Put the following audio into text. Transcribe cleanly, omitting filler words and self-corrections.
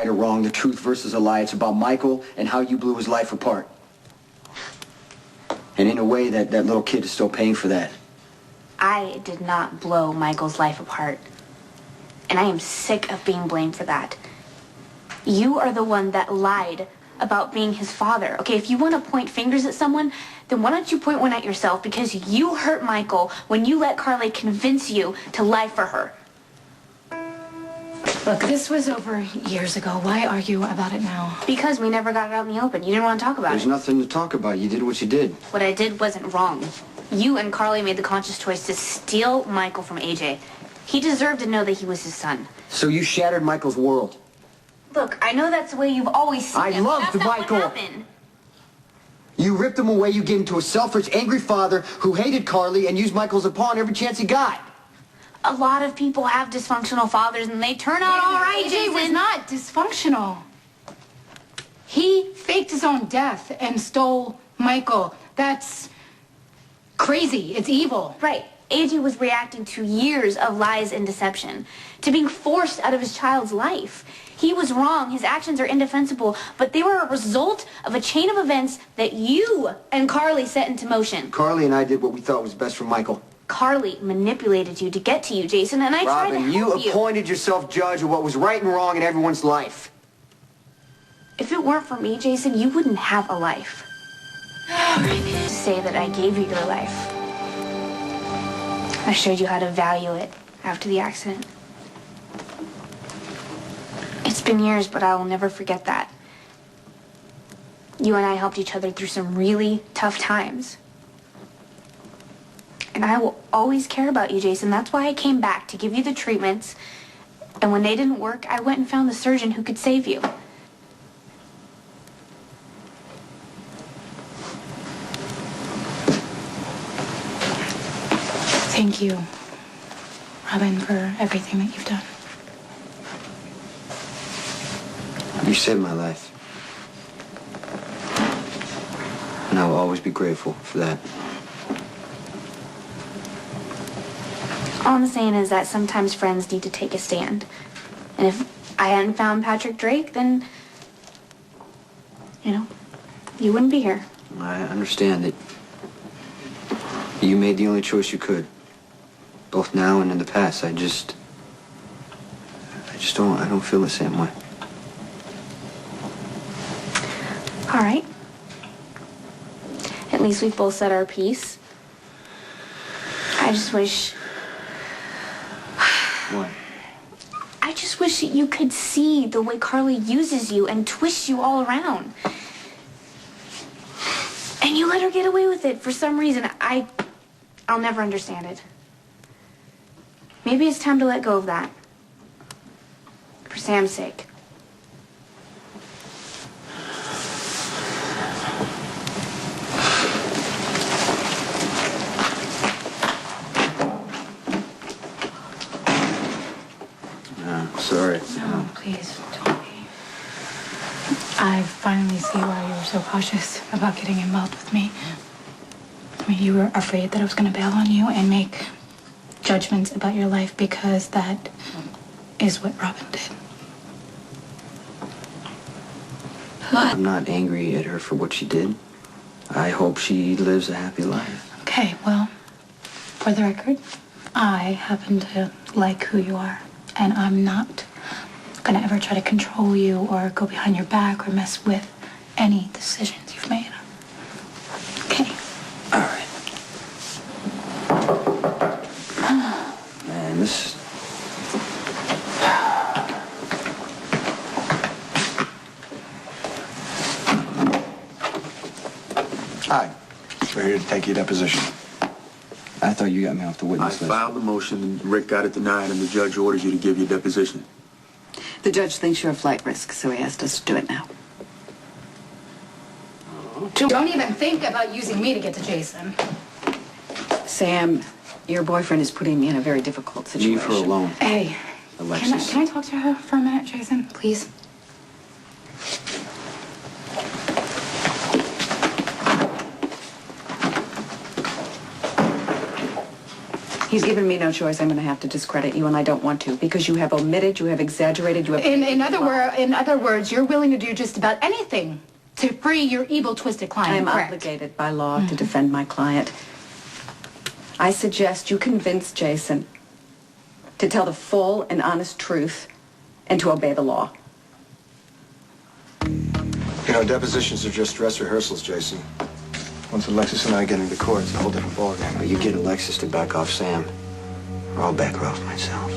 Right or wrong, the truth versus a lie. It's about Michael and how you blew his life apart. And in a way, that little kid is still paying for that. I did not blow Michael's life apart. And I am sick of being blamed for that. You are the one that lied about being his father. Okay, if you want to point fingers at someone, then why don't you point one at yourself? Because you hurt Michael when you let Carly convince you to lie for her. Look, this was over years ago. Why argue about it now? Because we never got it out in the open. You didn't want to talk about it. There's nothing to talk about. You did what you did. What I did wasn't wrong. You and Carly made the conscious choice to steal Michael from AJ. He deserved to know that he was his son. So you shattered Michael's world. Look, I know that's the way you've always seen it. I loved That's not Michael. what happened. You ripped him away. You gave him to a selfish, angry father who hated Carly and used Michael as a pawn every chance he got. A lot of people have dysfunctional fathers and they turn out all right, AJ was Jason. not dysfunctional. He faked his own death and stole Michael. That's crazy. It's evil. Right. AJ was reacting to years of lies and deception, to being forced out of his child's life. He was wrong. His actions are indefensible, but they were a result of a chain of events that you and Carly set into motion. Carly and I did what we thought was best for Michael. Carly manipulated you to get to you, Jason, and I tried to Robin, help you appointed yourself judge of what was right and wrong in everyone's life. If it weren't for me, Jason, you wouldn't have a life. To say that I gave you your life. I showed you how to value it after the accident. It's been years, but I will never forget that. You and I helped each other through some really tough times. And I will always care about you, Jason. That's why I came back, to give you the treatments. And when they didn't work, I went and found the surgeon who could save you. Thank you, Robin, for everything that you've done. You saved my life. And I will always be grateful for that. All I'm saying is that sometimes friends need to take a stand. And if I hadn't found Patrick Drake, then, you wouldn't be here. I understand that you made the only choice you could. Both now and in the past. I don't feel the same way. All right. At least we've both said our piece. I just wish... What? I just wish that you could see the way Carly uses you and twists you all around. And you let her get away with it for some reason. I'll never understand it. Maybe it's time to let go of that. For Sam's sake. Sorry. No, please, don't be. I finally see why you were so cautious about getting involved with me. I mean, you were afraid that I was going to bail on you and make judgments about your life because that is what Robin did. I'm not angry at her for what she did. I hope she lives a happy life. Okay, well, for the record, I happen to like who you are. And I'm not gonna ever try to control you or go behind your back or mess with any decisions you've made. Okay? All right. Man, this... Hi. We're here to take your deposition. I thought you got me off the I witness list. filed the motion, and Rick got it denied, and the judge orders you to give your deposition. The judge thinks you're a flight risk, so he asked us to do it now. Don't even think about using me to get to Jason. Sam, your boyfriend is putting me in a very difficult situation. Leave her alone. Hey, Alexis. can I talk to her for a minute, Jason, please? He's given me no choice. I'm going to have to discredit you, and I don't want to, because you have omitted, you have exaggerated, you have... In other words, you're willing to do just about anything to free your evil, twisted client, I am correct? obligated by law to defend my client. I suggest you convince Jason to tell the full and honest truth and to obey the law. You know, depositions are just dress rehearsals, Jason. Once Alexis and I get into court, it's a whole different ballgame. But you get Alexis to back off Sam, or I'll back her off myself.